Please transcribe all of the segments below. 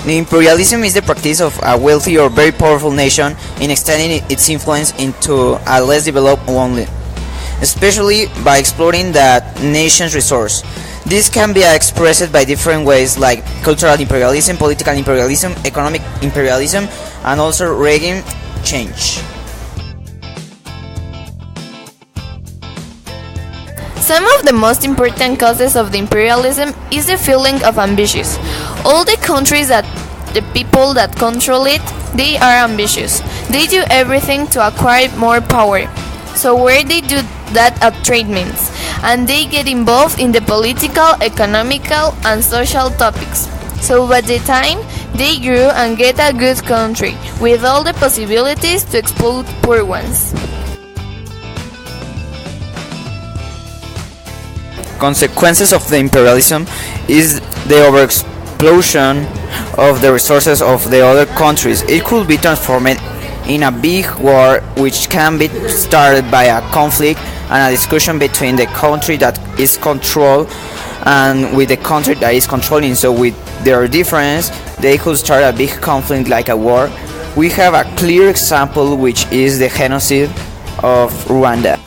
The imperialism is the practice of a wealthy or very powerful nation in extending its influence into a less developed one, especially by exploiting that nation's resource. This can be expressed by different ways like cultural imperialism, political imperialism, economic imperialism, and also regime change. Some of the most important causes of the imperialism is the feeling of ambitious. All the countries that the people that control it, they are ambitious. They do everything to acquire more power. So where they do that at trade means, and they get involved in the political, economical, and social topics. So by the time they grew and get a good country with all the possibilities to exploit poor ones. Consequences of the imperialism is the overexplosion of the resources of the other countries. It could be transformed in a big war which can be started by a conflict and a discussion between the country that is controlled and with the country that is controlling. So with their difference, they could start a big conflict like a war. We have a clear example which is the genocide of Rwanda.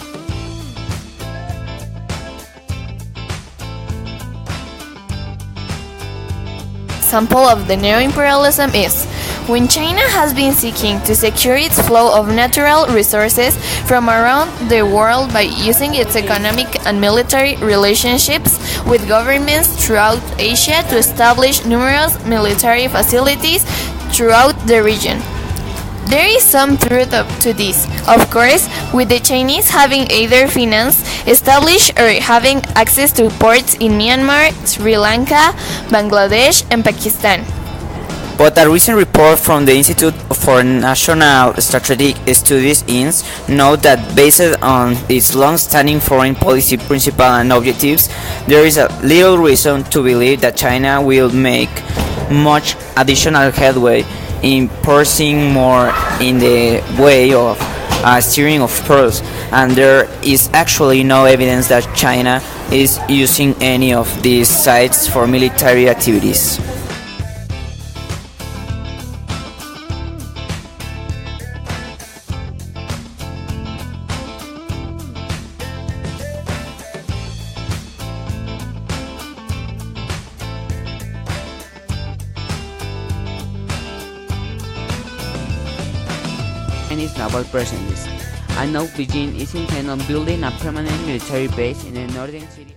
Example of the neo-imperialism is when China has been seeking to secure its flow of natural resources from around the world by using its economic and military relationships with governments throughout Asia to establish numerous military facilities throughout the region. There is some truth to this, of course, with the Chinese having either finance established or having access to ports in Myanmar, Sri Lanka, Bangladesh, and Pakistan. But a recent report from the Institute for National Strategic Studies (INS) note that based on its long-standing foreign policy principles and objectives, there is a little reason to believe that China will make much additional headway in pursuing more in the way of steering of pearls, and there is actually no evidence that China is using any of these sites for military activities. Chinese naval presence. I know Beijing is intent on building a permanent military base in the northern city.